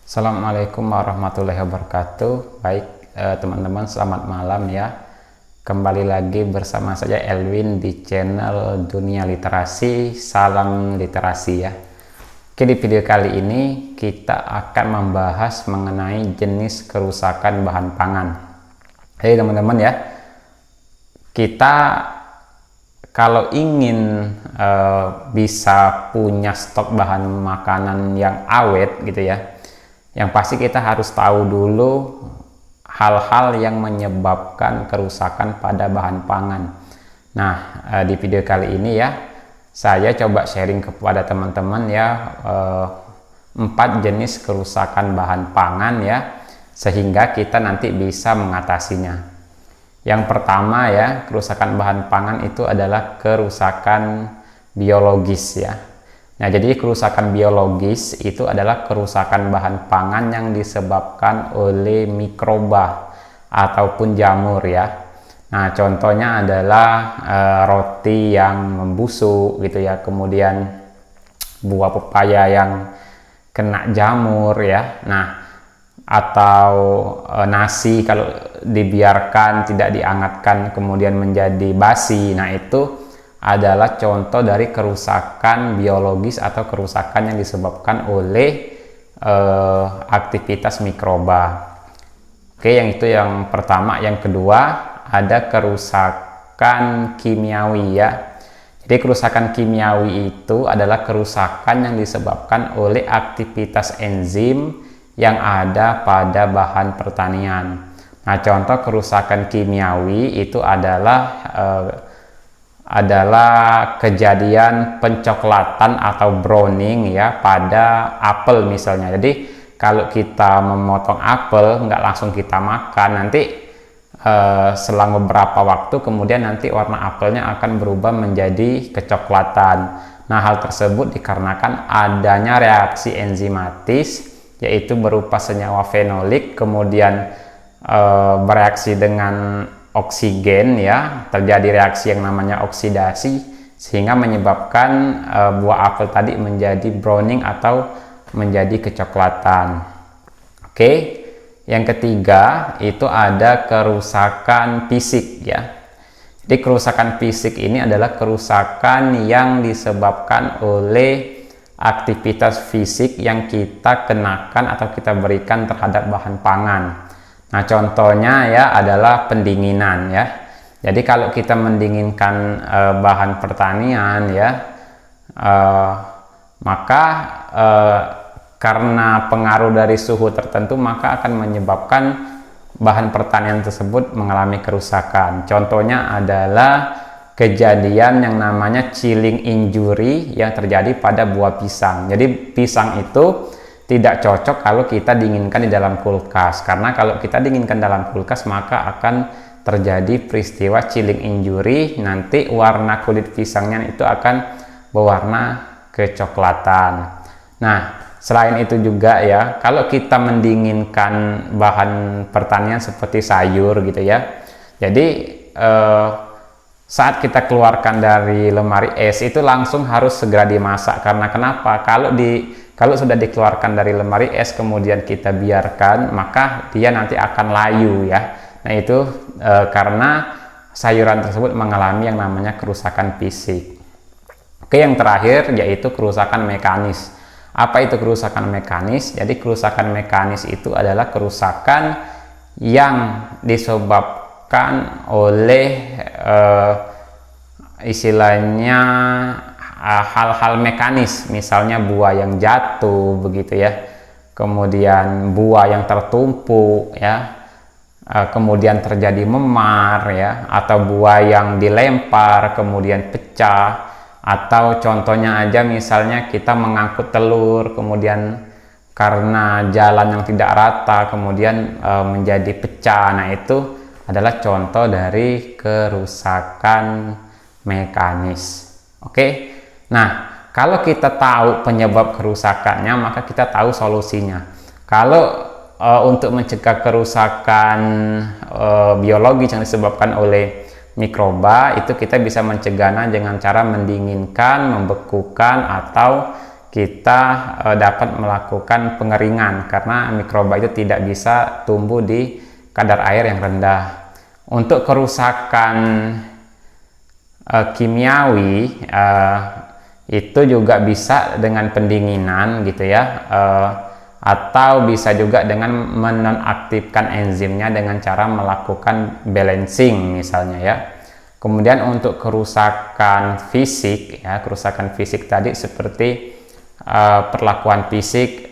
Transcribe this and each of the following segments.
Assalamualaikum warahmatullahi wabarakatuh. Baik teman-teman, selamat malam ya. Kembali lagi bersama saya Elwin di channel Dunia Literasi. Salam literasi ya. Oke, di video kali ini kita akan membahas mengenai jenis kerusakan bahan pangan. Jadi teman-teman ya, kita kalau ingin bisa punya stok bahan makanan yang awet gitu ya, yang pasti kita harus tahu dulu hal-hal yang menyebabkan kerusakan pada bahan pangan. Nah, di video kali ini ya, saya coba sharing kepada teman-teman ya 4 jenis kerusakan bahan pangan ya, sehingga kita nanti bisa mengatasinya. Yang pertama ya, kerusakan bahan pangan itu adalah kerusakan biologis ya. Nah, jadi kerusakan biologis itu adalah kerusakan bahan pangan yang disebabkan oleh mikroba ataupun jamur ya. Nah, contohnya adalah roti yang membusuk gitu ya, kemudian buah pepaya yang kena jamur ya. Nah, atau nasi kalau dibiarkan tidak dihangatkan kemudian menjadi basi. Nah, itu adalah contoh dari kerusakan biologis atau kerusakan yang disebabkan oleh aktivitas mikroba. Oke, yang itu yang pertama. Yang kedua ada kerusakan kimiawi ya. Jadi kerusakan kimiawi itu adalah kerusakan yang disebabkan oleh aktivitas enzim yang ada pada bahan pertanian. Nah, contoh kerusakan kimiawi itu adalah kejadian pencoklatan atau browning ya pada apel misalnya. Jadi kalau kita memotong apel nggak langsung kita makan, nanti selang beberapa waktu kemudian nanti warna apelnya akan berubah menjadi kecoklatan. Nah, hal tersebut dikarenakan adanya reaksi enzimatis, yaitu berupa senyawa fenolik kemudian bereaksi dengan oksigen ya, terjadi reaksi yang namanya oksidasi sehingga menyebabkan buah apel tadi menjadi browning atau menjadi kecoklatan. Oke, yang ketiga itu ada kerusakan fisik ya. Jadi kerusakan fisik ini adalah kerusakan yang disebabkan oleh aktivitas fisik yang kita kenakan atau kita berikan terhadap bahan pangan. Nah, contohnya ya adalah pendinginan ya. Jadi kalau kita mendinginkan bahan pertanian ya, maka karena pengaruh dari suhu tertentu maka akan menyebabkan bahan pertanian tersebut mengalami kerusakan. Contohnya adalah kejadian yang namanya chilling injury yang terjadi pada buah pisang. Jadi pisang itu tidak cocok kalau kita dinginkan di dalam kulkas, karena kalau kita dinginkan dalam kulkas maka akan terjadi peristiwa chilling injury, nanti warna kulit pisangnya itu akan berwarna kecoklatan. Nah, selain itu juga ya, kalau kita mendinginkan bahan pertanian seperti sayur gitu ya, jadi saat kita keluarkan dari lemari es itu langsung harus segera dimasak. Karena kenapa? Kalau sudah dikeluarkan dari lemari es kemudian kita biarkan, maka dia nanti akan layu ya. Nah, itu karena sayuran tersebut mengalami yang namanya kerusakan fisik. Oke, yang terakhir yaitu kerusakan mekanis. Apa itu kerusakan mekanis? Jadi kerusakan mekanis itu adalah kerusakan yang disebabkan oleh istilahnya hal-hal mekanis, misalnya buah yang jatuh begitu ya, kemudian buah yang tertumpuk ya, kemudian terjadi memar ya, atau buah yang dilempar kemudian pecah, atau contohnya aja misalnya kita mengangkut telur kemudian karena jalan yang tidak rata kemudian menjadi pecah. Nah, itu adalah contoh dari kerusakan mekanis. Oke. Nah, kalau kita tahu penyebab kerusakannya, maka kita tahu solusinya. Kalau untuk mencegah kerusakan biologis yang disebabkan oleh mikroba, itu kita bisa mencegahnya dengan cara mendinginkan, membekukan, atau kita dapat melakukan pengeringan karena mikroba itu tidak bisa tumbuh di kadar air yang rendah. Untuk kerusakan kimiawi itu juga bisa dengan pendinginan gitu ya, atau bisa juga dengan menonaktifkan enzimnya dengan cara melakukan balancing misalnya ya. Kemudian untuk kerusakan fisik ya, kerusakan fisik tadi seperti perlakuan fisik,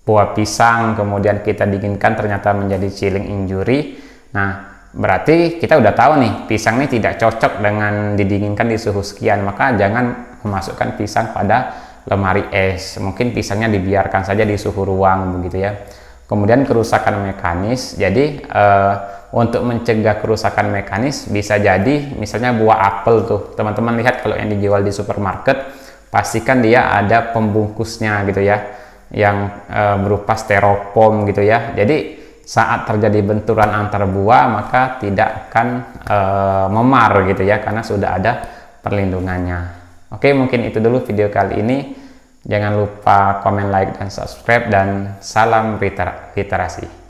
buah pisang kemudian kita dinginkan ternyata menjadi chilling injury. Nah, berarti kita udah tahu nih pisang ini tidak cocok dengan didinginkan di suhu sekian, maka jangan memasukkan pisang pada lemari es. Mungkin pisangnya dibiarkan saja di suhu ruang begitu ya. Kemudian kerusakan mekanis. Jadi untuk mencegah kerusakan mekanis bisa jadi misalnya buah apel tuh. Teman-teman lihat kalau yang dijual di supermarket, pastikan dia ada pembungkusnya gitu ya, yang berupa styrofoam gitu ya. Jadi saat terjadi benturan antar buah maka tidak akan memar gitu ya, karena sudah ada perlindungannya. Oke, mungkin itu dulu video kali ini. Jangan lupa komen, like, dan subscribe, dan salam literasi.